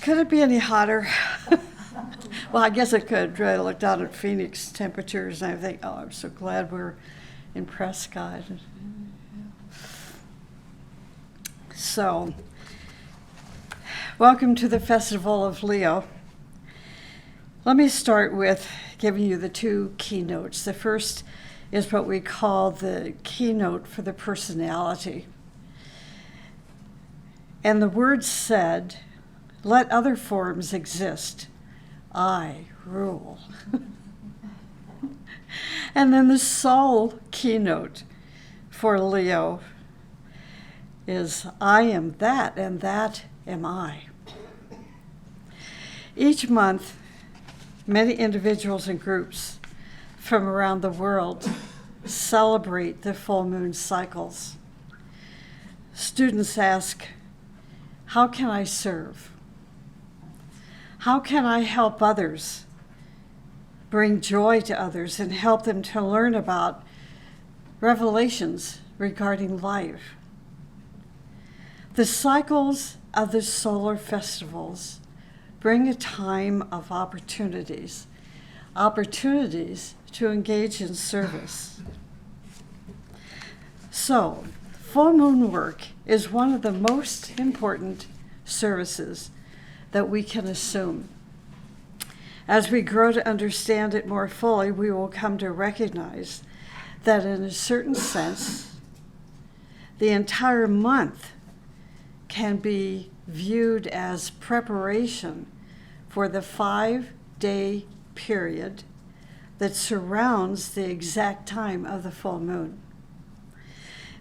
Could it be any hotter? Well, I guess it could. I looked out at Phoenix temperatures and I think, oh, I'm so glad we're in Prescott. So, welcome to the Festival of Leo. Let me start with giving you the two keynotes. The first is what we call the keynote for the personality. And the words said, "Let other forms exist. I rule." And then the soul keynote for Leo is, "I am that, and that am I." Each month, many individuals and groups from around the world celebrate the full moon cycles. Students ask, how can I serve? How can I help others, bring joy to others, and help them to learn about revelations regarding life? The cycles of the solar festivals bring a time of opportunities to engage in service. So, full moon work is one of the most important services that we can assume. As we grow to understand it more fully, we will come to recognize that in a certain sense, the entire month can be viewed as preparation for the 5-day period that surrounds the exact time of the full moon.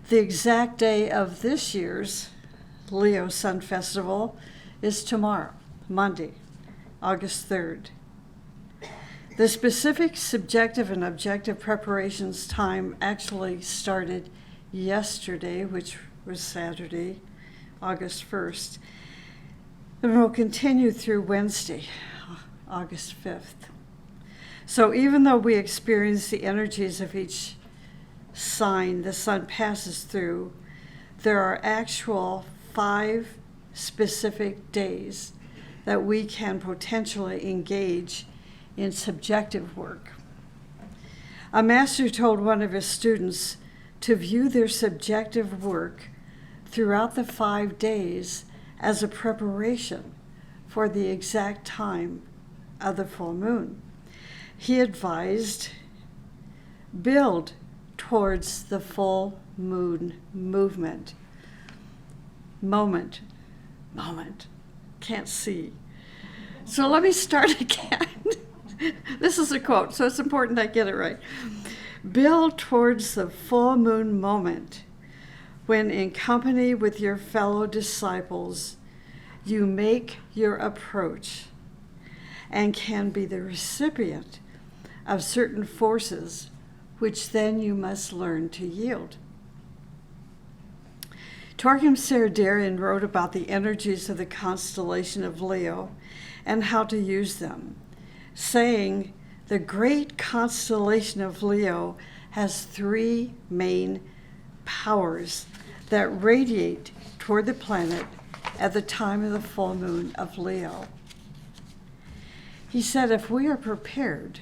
The exact day of this year's Leo Sun Festival is tomorrow, Monday, August 3rd. The specific subjective and objective preparations time actually started yesterday, which was Saturday, August 1st, and will continue through Wednesday, August 5th. So even though we experience the energies of each sign the sun passes through, there are actual 5 specific days that we can potentially engage in subjective work. A master told one of his students to view their subjective work throughout the 5 days as a preparation for the exact time of the full moon. He advised, build towards the full moon moment. Can't see. So let me start again. This is a quote, so it's important I get it right. Build towards the full moon moment when, in company with your fellow disciples, you make your approach and can be the recipient of certain forces which then you must learn to yield. Torgrim Serdarian wrote about the energies of the constellation of Leo and how to use them, saying, the great constellation of Leo has 3 main powers that radiate toward the planet at the time of the full moon of Leo. He said, if we are prepared,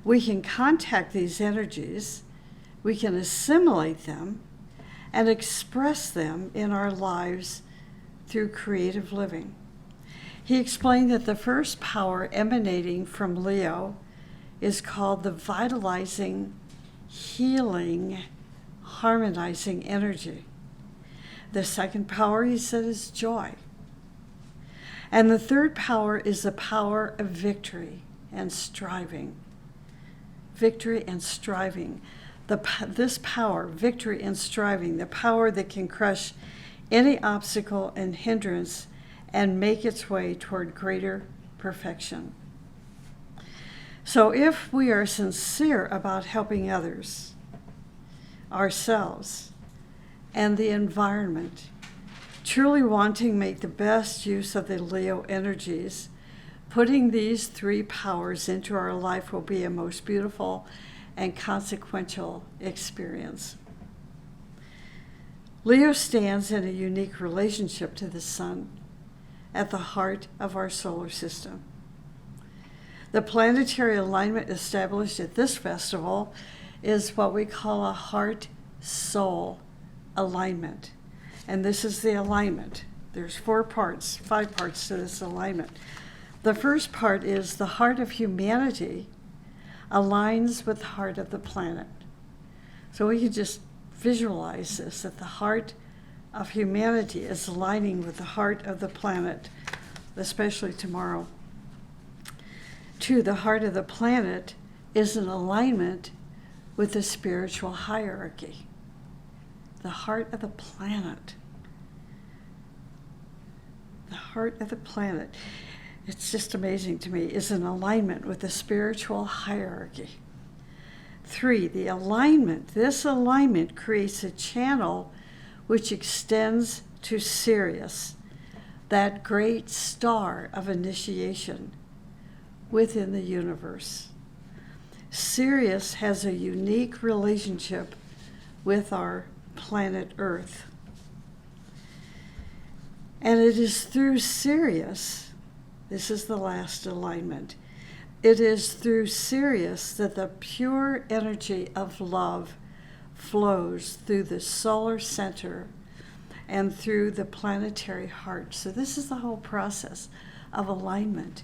we can contact these energies, we can assimilate them, and express them in our lives through creative living. He explained that the first power emanating from Leo is called the vitalizing, healing, harmonizing energy. The second power, he said, is joy. And the third power is the power of victory and striving. Victory and striving. This power, victory and striving, the power that can crush any obstacle and hindrance and make its way toward greater perfection. So if we are sincere about helping others, ourselves, and the environment, truly wanting to make the best use of the Leo energies, putting these 3 powers into our life will be a most beautiful and consequential experience. Leo stands in a unique relationship to the sun, at the heart of our solar system. The planetary alignment established at this festival is what we call a heart-soul alignment. And this is the alignment. There's 5 parts to this alignment. The first part is the heart of humanity aligns with the heart of the planet. So we can just visualize this, that the heart of humanity is aligning with the heart of the planet, especially tomorrow. 2, the heart of the planet is in alignment with the spiritual hierarchy. The heart of the planet. The heart of the planet, it's just amazing to me, is in alignment with the spiritual hierarchy. 3, the alignment. This alignment creates a channel which extends to Sirius, that great star of initiation within the universe. Sirius has a unique relationship with our planet Earth. And it is through Sirius, this is the last alignment, it is through Sirius that the pure energy of love flows through the solar center and through the planetary heart. So this is the whole process of alignment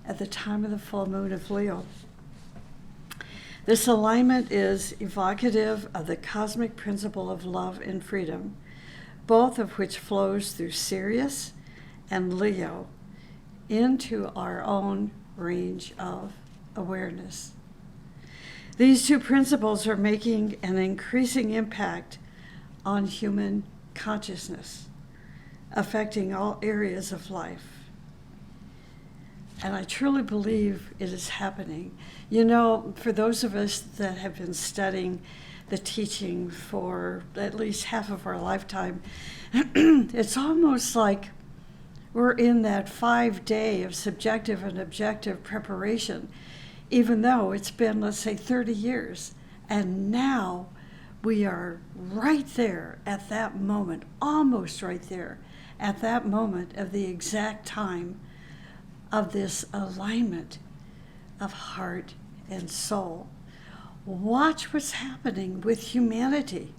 at the time of the full moon of Leo. This alignment is evocative of the cosmic principle of love and freedom, both of which flows through Sirius and Leo into our own range of awareness. These 2 principles are making an increasing impact on human consciousness, affecting all areas of life. And I truly believe it is happening. You know, for those of us that have been studying the teaching for at least half of our lifetime, it's almost like we're in that 5-day of subjective and objective preparation, even though it's been, let's say, 30 years. And now we are right there at that moment, almost right there, at that moment of the exact time of this alignment of heart and soul. Watch what's happening with humanity.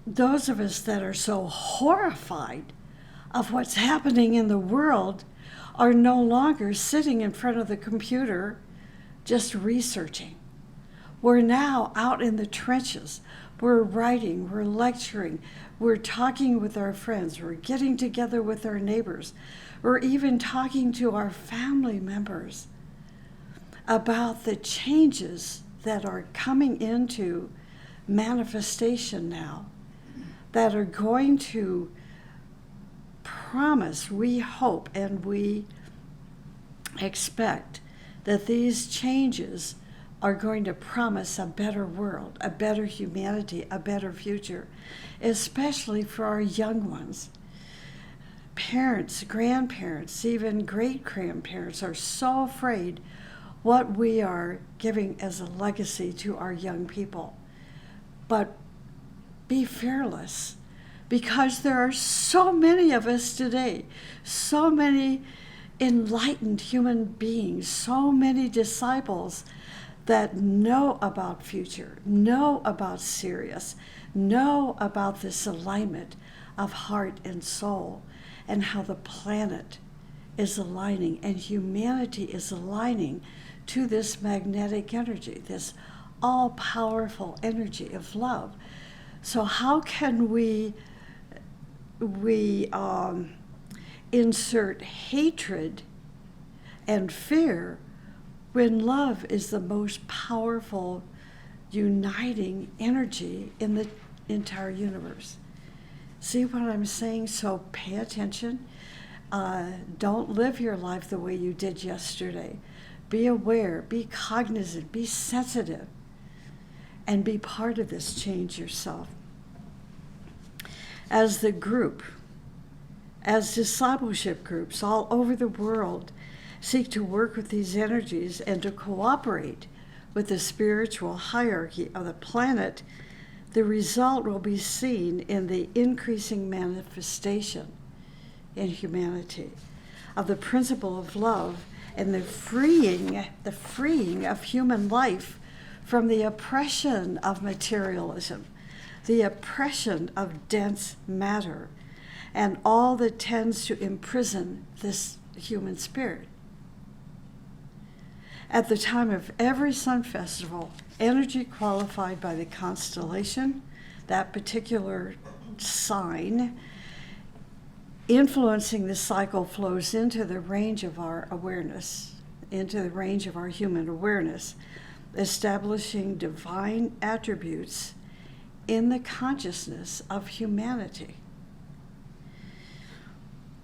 Those of us that are so horrified of what's happening in the world are no longer sitting in front of the computer just researching. We're now out in the trenches. We're writing, we're lecturing, we're talking with our friends, we're getting together with our neighbors, we're even talking to our family members about the changes that are coming into manifestation now, that are going to promise, we hope and we expect that these changes are going to promise a better world, a better humanity, a better future, especially for our young ones. Parents, grandparents, even great-grandparents are so afraid what we are giving as a legacy to our young people. But be fearless, because there are so many of us today, so many enlightened human beings, so many disciples that know about future, know about Sirius, know about this alignment of heart and soul, and how the planet is aligning and humanity is aligning to this magnetic energy, this all-powerful energy of love. So how can we insert hatred and fear when love is the most powerful uniting energy in the entire universe? See what I'm saying? So pay attention. Don't live your life the way you did yesterday. Be aware, be cognizant, be sensitive, and be part of this change yourself. As the group, as discipleship groups all over the world seek to work with these energies and to cooperate with the spiritual hierarchy of the planet, the result will be seen in the increasing manifestation in humanity, of the principle of love and the freeing of human life from the oppression of materialism, the oppression of dense matter, and all that tends to imprison this human spirit. At the time of every sun festival, energy qualified by the constellation, that particular sign, influencing the cycle, flows into the range of our awareness, into the range of our human awareness, establishing divine attributes in the consciousness of humanity.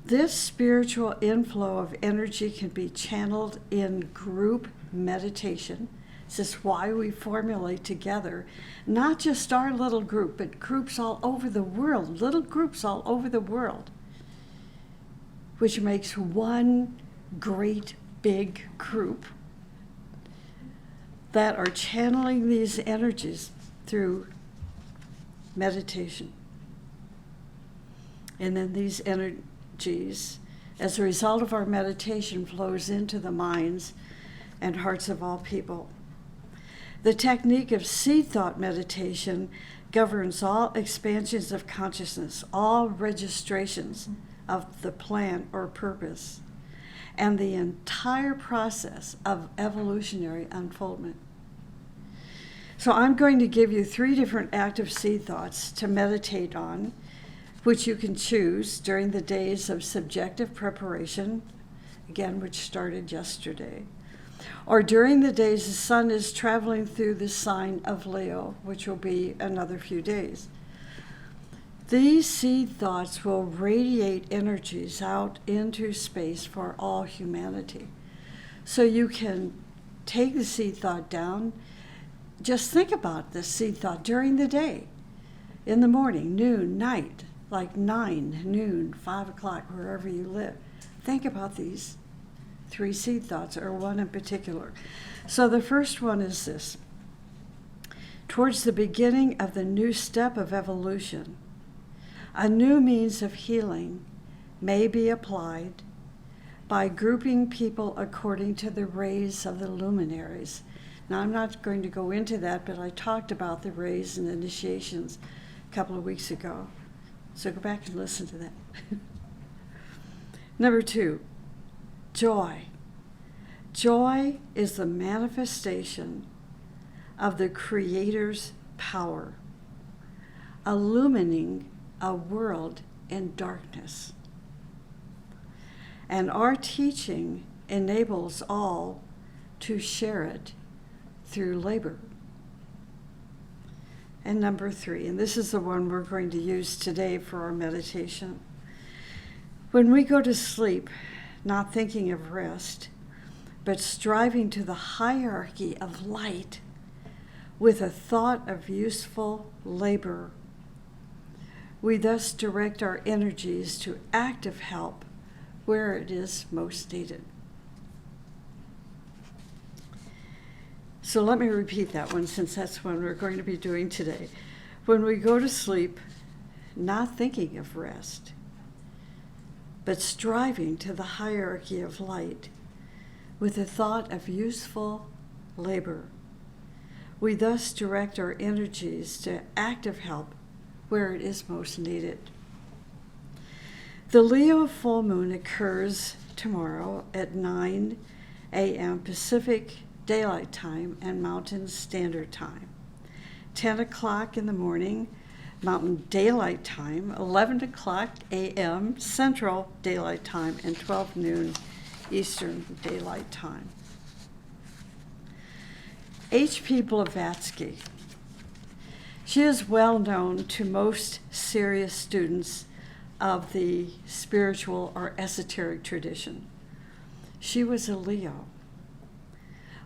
This spiritual inflow of energy can be channeled in group meditation. This is why we formulate together, not just our little group, but groups all over the world, little groups all over the world, which makes one great big group that are channeling these energies through meditation. And then these energies, as a result of our meditation, flows into the minds and hearts of all people. The technique of seed thought meditation governs all expansions of consciousness, all registrations of the plan or purpose, and the entire process of evolutionary unfoldment. So I'm going to give you 3 different active seed thoughts to meditate on, which you can choose during the days of subjective preparation, again, which started yesterday, or during the days the sun is traveling through the sign of Leo, which will be another few days. These seed thoughts will radiate energies out into space for all humanity. So you can take the seed thought down. Just think about this seed thought during the day, in the morning, noon, night, like 9, noon, 5 o'clock, wherever you live. Think about these 3 seed thoughts, or one in particular. So the first one is this: towards the beginning of the new step of evolution, a new means of healing may be applied by grouping people according to the rays of the luminaries. Now, I'm not going to go into that, but I talked about the rays and initiations a couple of weeks ago. So go back and listen to that. Number 2, joy. Joy is the manifestation of the Creator's power, illumining a world in darkness. And our teaching enables all to share it through labor. And number 3, and this is the one we're going to use today for our meditation. When we go to sleep, not thinking of rest, but striving to the hierarchy of light with a thought of useful labor, we thus direct our energies to active help where it is most needed. So let me repeat that one, since that's one we're going to be doing today. When we go to sleep, not thinking of rest, but striving to the hierarchy of light with a thought of useful labor, we thus direct our energies to active help where it is most needed. The Leo full moon occurs tomorrow at 9 a.m. Pacific Daylight Time and Mountain Standard Time, 10 o'clock in the morning Mountain Daylight Time, 11 o'clock a.m. Central Daylight Time, and 12 noon Eastern Daylight Time. H.P. Blavatsky. She is well known to most serious students of the spiritual or esoteric tradition. She was a Leo.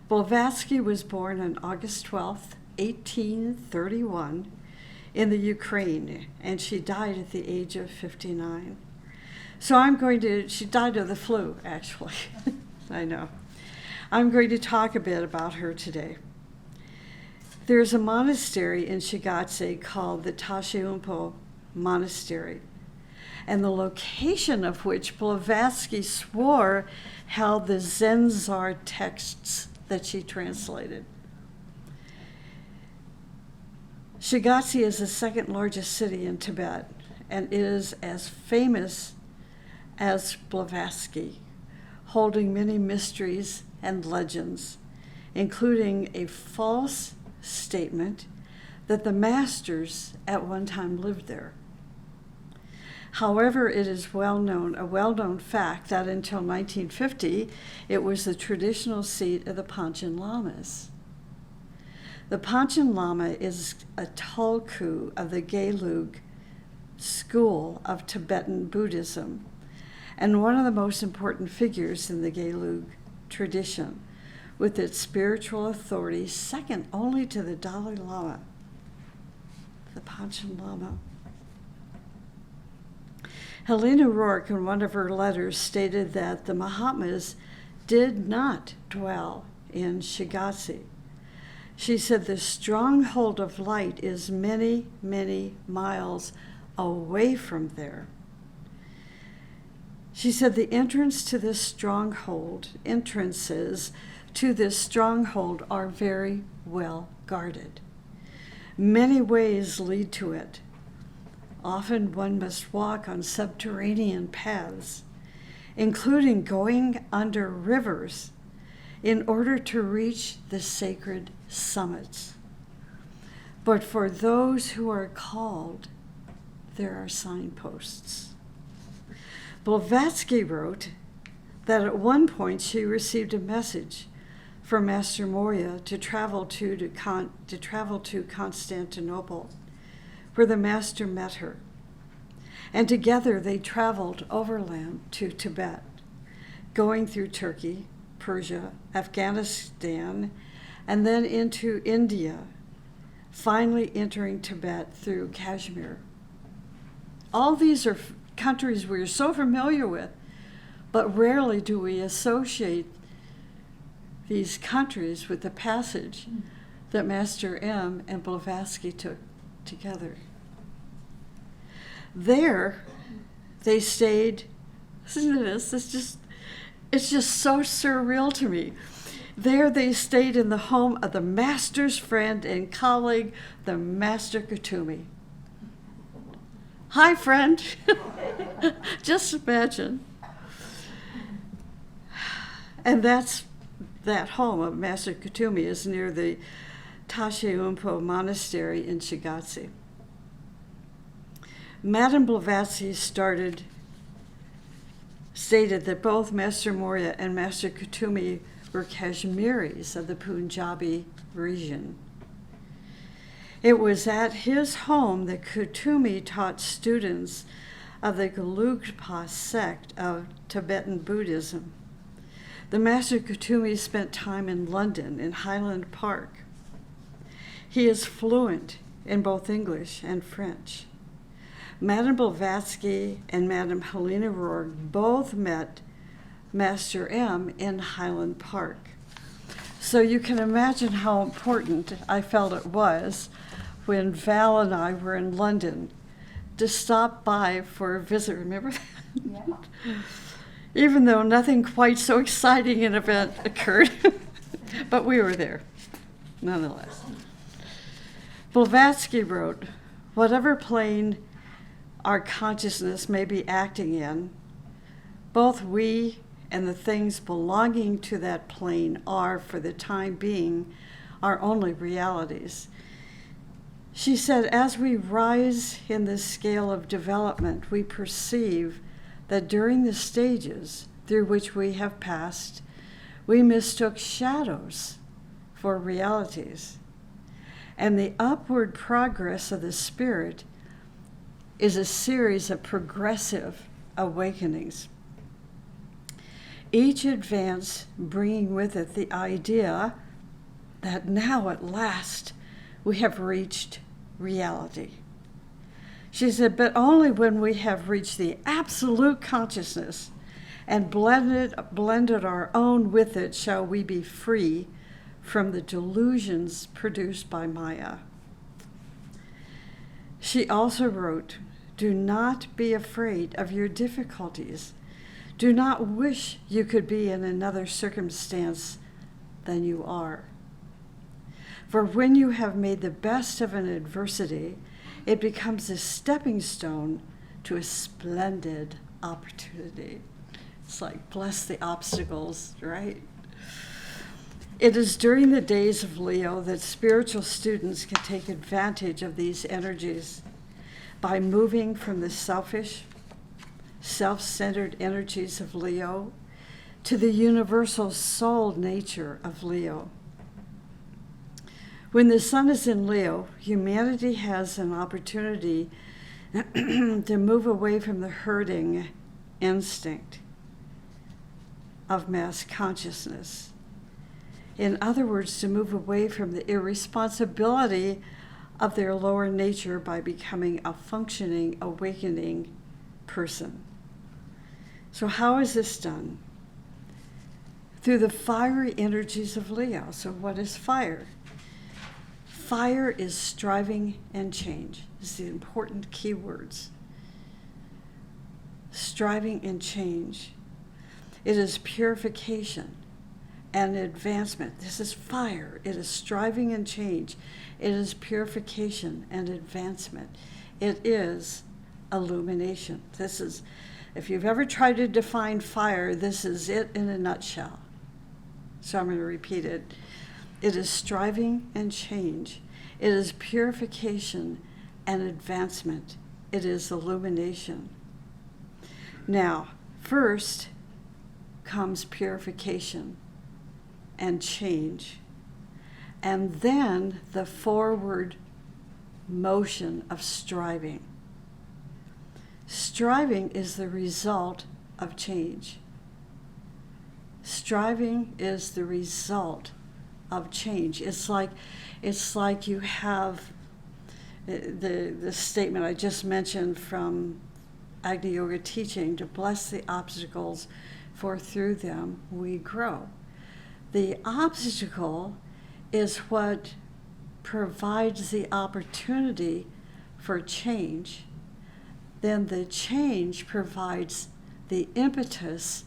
Blavatsky was born on August 12, 1831, in the Ukraine, and she died at the age of 59. So she died of the flu, actually. I know. I'm going to talk a bit about her today. There's a monastery in Shigatse called the Tashiumpo Monastery. and the location of which Blavatsky swore held the Zenzar texts that she translated. Shigatse is the second largest city in Tibet and is as famous as Blavatsky, holding many mysteries and legends, including a false statement that the masters at one time lived there. However, it is a well-known fact that until 1950, it was the traditional seat of the Panchen Lamas. The Panchen Lama is a Tulku of the Gelug school of Tibetan Buddhism, and one of the most important figures in the Gelug tradition, with its spiritual authority second only to the Dalai Lama, the Panchen Lama. Helena Rourke, in one of her letters, stated that the Mahatmas did not dwell in Shigatse. She said the stronghold of light is many, many miles away from there. She said the entrances to this stronghold are very well guarded. Many ways lead to it. Often one must walk on subterranean paths, including going under rivers, in order to reach the sacred summits. But for those who are called, there are signposts. Blavatsky wrote that at one point she received a message from Master Moria to travel to Constantinople, where the master met her. And together they traveled overland to Tibet, going through Turkey, Persia, Afghanistan, and then into India, finally entering Tibet through Kashmir. All these are countries we're so familiar with, but rarely do we associate these countries with the passage that Master M and Blavatsky took together. There, they stayed. Listen to this. It's just so surreal to me. There, they stayed in the home of the master's friend and colleague, the Master Kutumi. Hi, friend. Just imagine. And that home of Master Kutumi is near the Tashe Umpo Monastery in Shigatse. Madame Blavatsky stated that both Master Moria and Master Kutumi were Kashmiris of the Punjabi region. It was at his home that Kutumi taught students of the Gelugpa sect of Tibetan Buddhism. The Master Kutumi spent time in London, in Highland Park. He is fluent in both English and French. Madame Blavatsky and Madame Helena Rourke both met Master M in Highland Park. So you can imagine how important I felt it was when Val and I were in London to stop by for a visit. Remember that? Yeah. Even though nothing quite so exciting an event occurred, but we were there nonetheless. Blavatsky wrote, "Whatever plane our consciousness may be acting in, both we and the things belonging to that plane are, for the time being, our only realities." She said, as we rise in the scale of development, we perceive that during the stages through which we have passed, we mistook shadows for realities. And the upward progress of the spirit is a series of progressive awakenings. Each advance bringing with it the idea that now at last we have reached reality. She said, but only when we have reached the absolute consciousness and blended our own with it shall we be free from the delusions produced by Maya. She also wrote, Do not be afraid of your difficulties. Do not wish you could be in another circumstance than you are. For when you have made the best of an adversity, it becomes a stepping stone to a splendid opportunity. It's like, bless the obstacles, right? It is during the days of Leo that spiritual students can take advantage of these energies by moving from the selfish, self-centered energies of Leo to the universal soul nature of Leo. When the sun is in Leo, humanity has an opportunity to move away from the herding instinct of mass consciousness. In other words, to move away from the irresponsibility of their lower nature by becoming a functioning, awakening person. So how is this done? Through the fiery energies of Leo. So what is fire? Fire is striving and change. This is the important key words. Striving and change. It is purification and advancement. This is fire. It is striving and change. It is purification and advancement. It is illumination. This is, if you've ever tried to define fire, this is it in a nutshell. So I'm going to repeat it. It is striving and change. It is purification and advancement. It is illumination. Now, first comes purification and change, and then the forward motion of striving. Striving is the result of change. Striving is the result of change. It's like you have the statement I just mentioned from Agni Yoga teaching, to bless the obstacles, for through them we grow. The obstacle is what provides the opportunity for change. Then the change provides the impetus,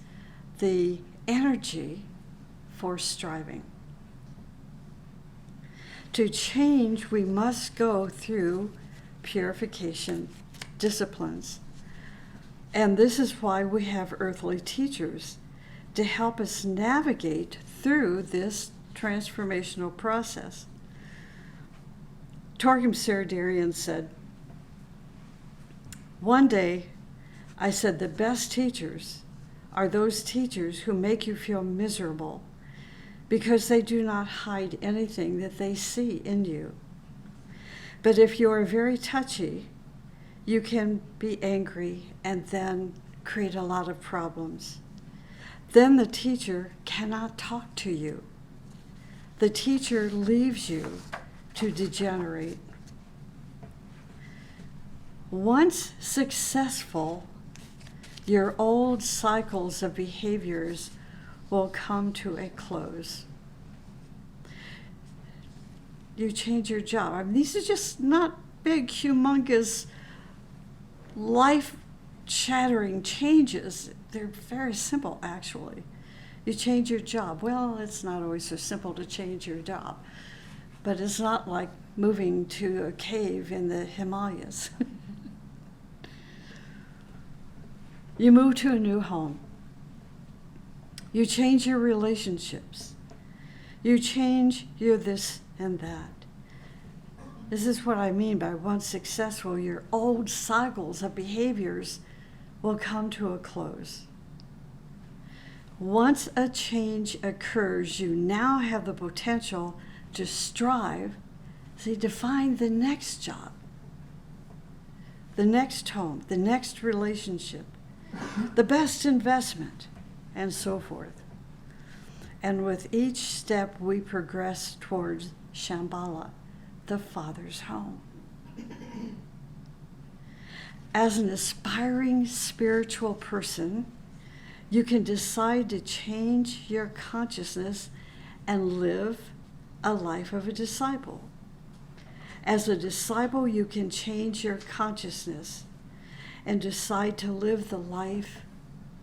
the energy for striving. To change, we must go through purification disciplines. And this is why we have earthly teachers, to help us navigate through this transformational process. Torgrim Saradarian said, "One day I said the best teachers are those teachers who make you feel miserable because they do not hide anything that they see in you. But if you are very touchy, you can be angry and then create a lot of problems. Then the teacher cannot talk to you. The teacher leaves you to degenerate. Once successful, your old cycles of behaviors will come to a close. You change your job. I mean, these are just not big, humongous, life-shattering changes. They're very simple, actually. You change your job. Well, it's not always so simple to change your job, but it's not like moving to a cave in the Himalayas. You move to a new home. You change your relationships. You change your this and that. This is what I mean by once successful, your old cycles of behaviors will come to a close. Once a change occurs, you now have the potential to strive, to find the next job, the next home, the next relationship, the best investment, and so forth. And with each step, we progress towards Shambhala, the Father's home. As an aspiring spiritual person, you can decide to change your consciousness and live a life of a disciple. As a disciple, you can change your consciousness and decide to live the life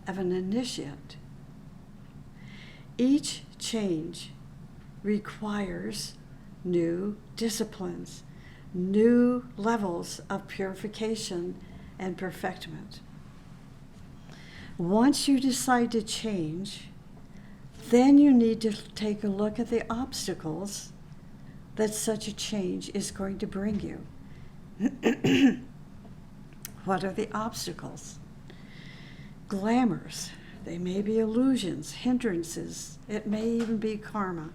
of an initiate. Each change requires new disciplines, new levels of purification and perfectment. Once you decide to change, then you need to take a look at the obstacles that such a change is going to bring you. What are the obstacles? Glamours. They may be illusions, hindrances. It may even be karma.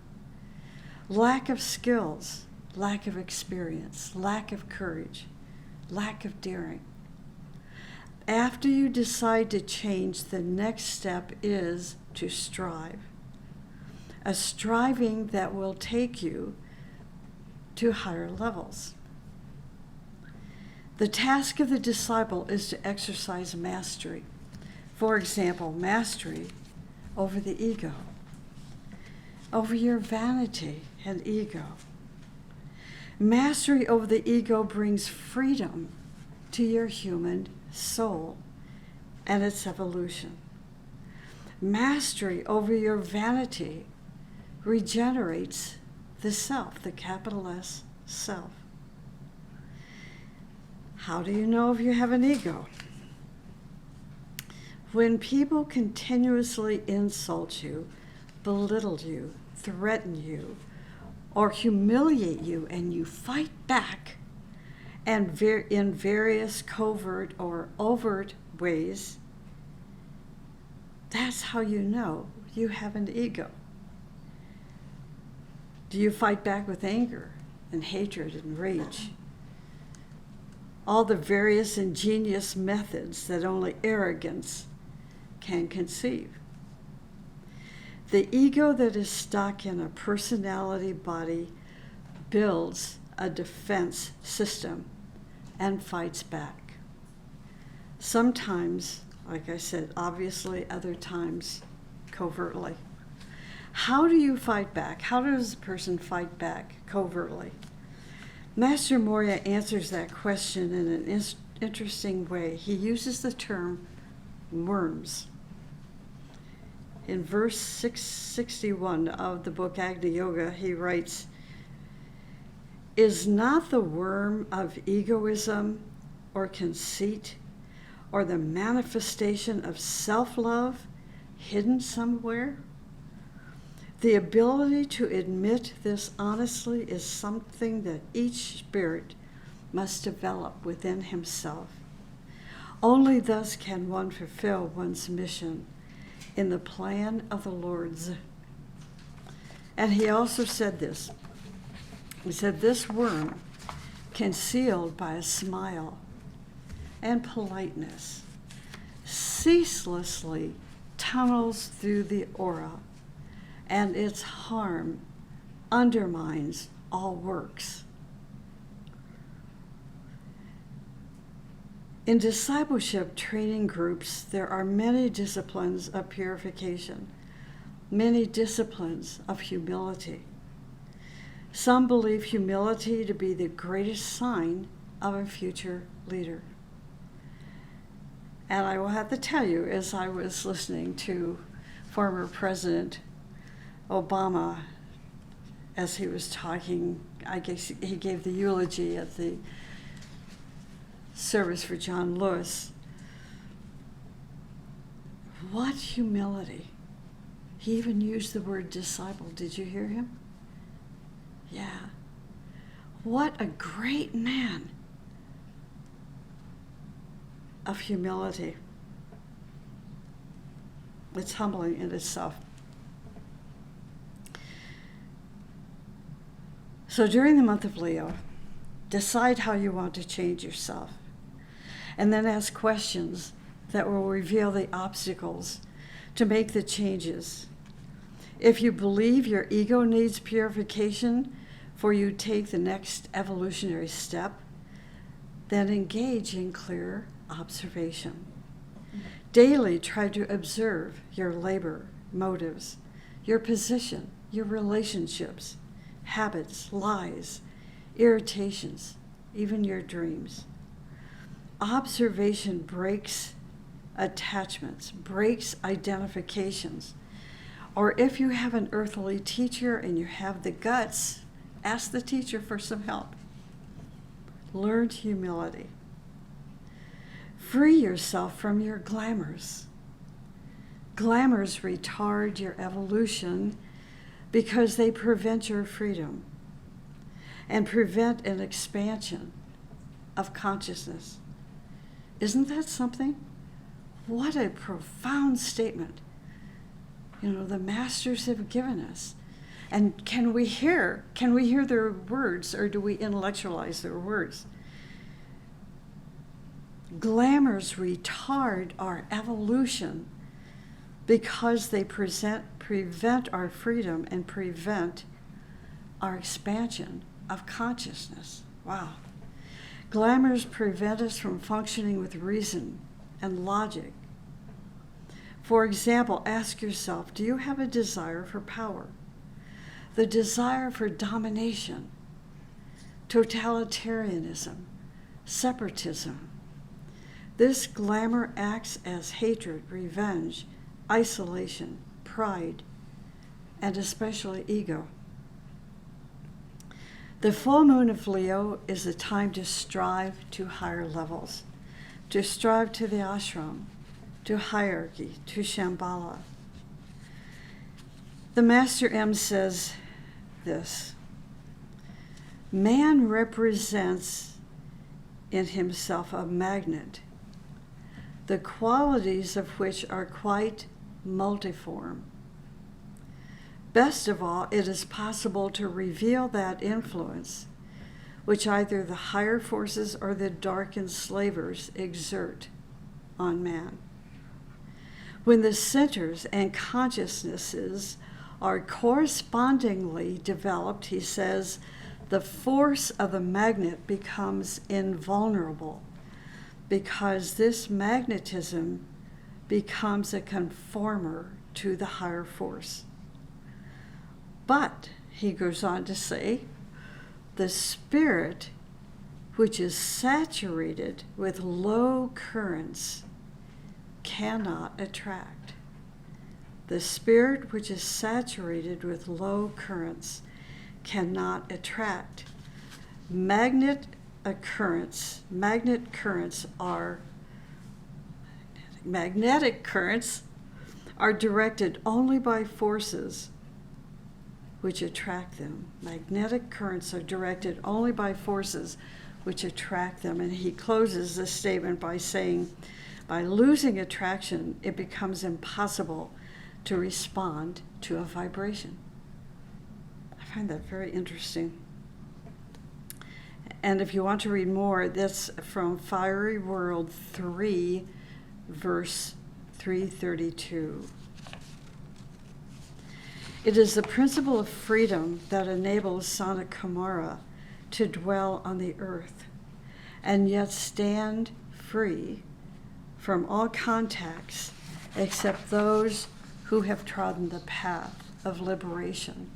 Lack of skills, lack of experience, lack of courage, lack of daring. After you decide to change, the next step is to strive. A striving that will take you to higher levels. The task of the disciple is to exercise mastery. For example, mastery over the ego, over your vanity and ego. Mastery over the ego brings freedom to your human soul and its evolution. Mastery over your vanity regenerates the self, the capital S self. How do you know if you have an ego? When people continuously insult you, belittle you, threaten you, or humiliate you, and you fight back, and in various covert or overt ways, that's how you know you have an ego. Do you fight back with anger and hatred and rage? All the various ingenious methods that only arrogance can conceive. The ego that is stuck in a personality body builds a defense system and fights back. Sometimes, like I said, obviously, other times covertly. How do you fight back? How does a person fight back covertly? Master Moria answers that question in an interesting way. He uses the term worms. In verse 661 of the book Agni Yoga, he writes, "Is not the worm of egoism or conceit or the manifestation of self-love hidden somewhere? The ability to admit this honestly is something that each spirit must develop within himself. Only thus can one fulfill one's mission in the plan of the Lord's." And he also said this. He said, "This worm, concealed by a smile and politeness, ceaselessly tunnels through the aura, and its harm undermines all works." In discipleship training groups, there are many disciplines of purification, many disciplines of humility. Some believe humility to be the greatest sign of a future leader. And I will have to tell you, as I was listening to former President Obama, as he was talking, I guess he gave the eulogy at the service for John Lewis. What humility. He even used the word disciple. Did you hear him? Yeah. What a great man of humility. It's humbling in itself. So during the month of Leo, decide how you want to change yourself, and then ask questions that will reveal the obstacles to make the changes. If you believe your ego needs purification for you to take the next evolutionary step, then engage in clear observation. Daily try to observe your labor, motives, your position, your relationships, habits, lies, irritations, even your dreams. Observation breaks attachments, breaks identifications. Or if you have an earthly teacher and you have the guts, ask the teacher for some help. Learn humility. Free yourself from your glamours. Glamours retard your evolution because they prevent your freedom and prevent an expansion of consciousness. Isn't that something? What a profound statement. The masters have given us. And can we hear their words, or do we intellectualize their words? Glamours retard our evolution because they prevent our freedom and prevent our expansion of consciousness. Wow. Glamours prevent us from functioning with reason and logic. For example, ask yourself, do you have a desire for power? The desire for domination, totalitarianism, separatism. This glamour acts as hatred, revenge, isolation, pride, and especially ego. The full moon of Leo is a time to strive to higher levels, to strive to the ashram, to hierarchy, to Shambhala. The Master M says this: man represents in himself a magnet, the qualities of which are quite multiform. Best of all, it is possible to reveal that influence which either the higher forces or the dark enslavers exert on man. When the centers and consciousnesses are correspondingly developed, he says, the force of the magnet becomes invulnerable because this magnetism becomes a conformer to the higher force. But, he goes on to say, the spirit which is saturated with low currents cannot attract. The spirit which is saturated with low currents cannot attract. Magnetic currents are directed only by forces which attract them. Magnetic currents are directed only by forces which attract them. And he closes this statement by saying, by losing attraction, it becomes impossible to respond to a vibration. I find that very interesting. And if you want to read more, that's from Fiery World 3, verse 332. It is the principle of freedom that enables Sanat Kumara to dwell on the earth and yet stand free from all contacts except those who have trodden the path of liberation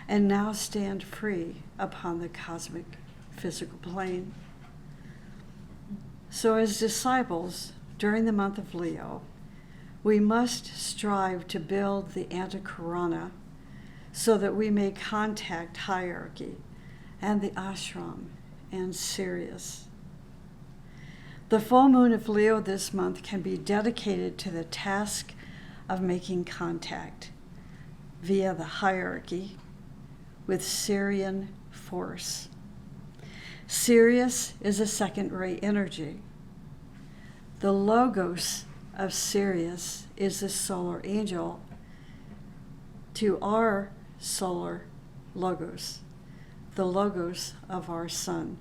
and now stand free upon the cosmic physical plane. So as disciples during the month of Leo, we must strive to build the antakarana so that we may contact hierarchy and the ashram and Sirius. The full moon of Leo this month can be dedicated to the task of making contact via the hierarchy with Sirian force. Sirius is a second-ray energy. The logos of Sirius is the solar angel to our solar logos, the logos of our sun.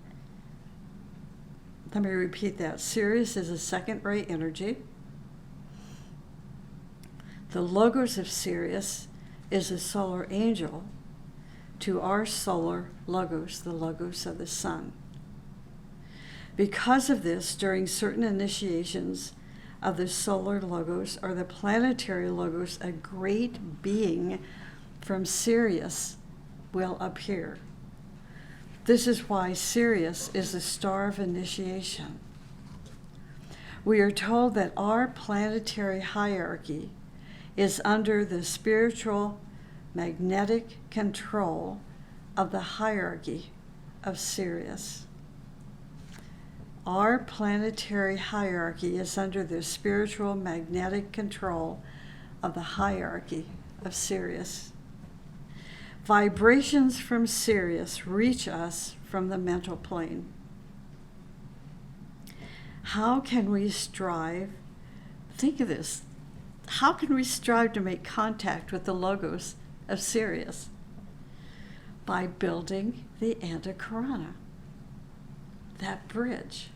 Let me repeat that. Sirius is a second-ray energy. The logos of Sirius is a solar angel to our solar logos, the logos of the sun. Because of this, during certain initiations of the solar logos or the planetary logos, a great being from Sirius will appear. This is why Sirius is the star of initiation. We are told that our planetary hierarchy is under the spiritual magnetic control of the hierarchy of Sirius. Our planetary hierarchy is under the spiritual magnetic control of the hierarchy of Sirius. Vibrations from Sirius reach us from the mental plane. How can we strive? Think of this. How can we strive to make contact with the logos of Sirius? By building the Antakarana, that bridge.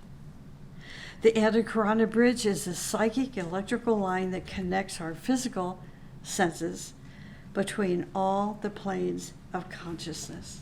The Antakarana bridge is a psychic electrical line that connects our physical senses between all the planes of consciousness.